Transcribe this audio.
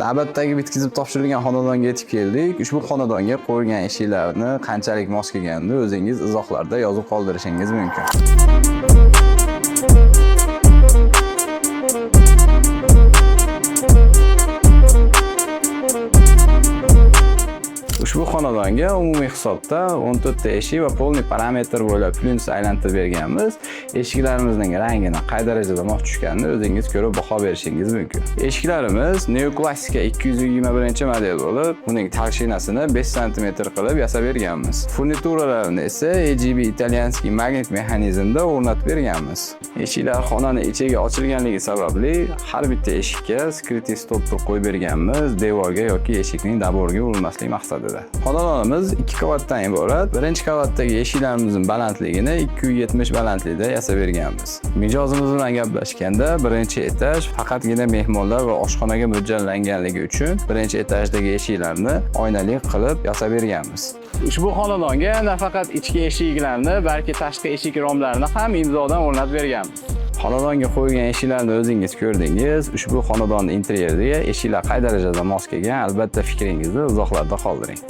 Navbatdagi bitkizib topshirilgan xonadonga yetib keldik. Ushbu xonadonga qo'yilgan eshiklarni qanchalik mos kelganini o'zingiz izohlarda yozib qoldirishingiz mumkin. Ushbu xonadonga umumiy hisobda 14 ta eshik va polniy parametr bo'ylab plyons aylantirib berganmiz. Eshiklarimizning rangini qay darajada mos tushganini o'zingiz ko'rib baho berishingiz mumkin. Eshiklarimiz neoklassika 221 model bo'lib, uning tolshinasini 5 cm qilib yasab berganmiz. Furnituralarini esa AGB italyanskiy magnit mexanizmda o'rnatib berganmiz. Eshiklar xonaning ichiga ochilganligi sababli har bitta eshikka skrytniy stopper qo'yib berganmiz, devorga yoki eshikning daboriga urilmaslik maqsadida. Xonadonimiz 2 qavatdan iborat. Birinchi qavatdagi eshiklarimizning balandligini 270 balandlikda yasab berganmiz. Mijozimiz bilan gaplashganda birinchi etaj faqatgina mehmonlar va oshxonaga mo'ljallanganligi uchun birinchi etajdagi eshiklarni oynali qilib yasab berganmiz. Ushbu xonadonga nafaqat ichki eshiklarni, balki tashqi eshik romlarini ham imzodan o'rnatib berganmiz. Xonadonga qo'yilgan eshiklarni o'zingiz ko'rdingiz. Ushbu xonadonning interyeriga eshiklar qay darajada mos kelgan, albatta fikringizni izohlarda qoldiring.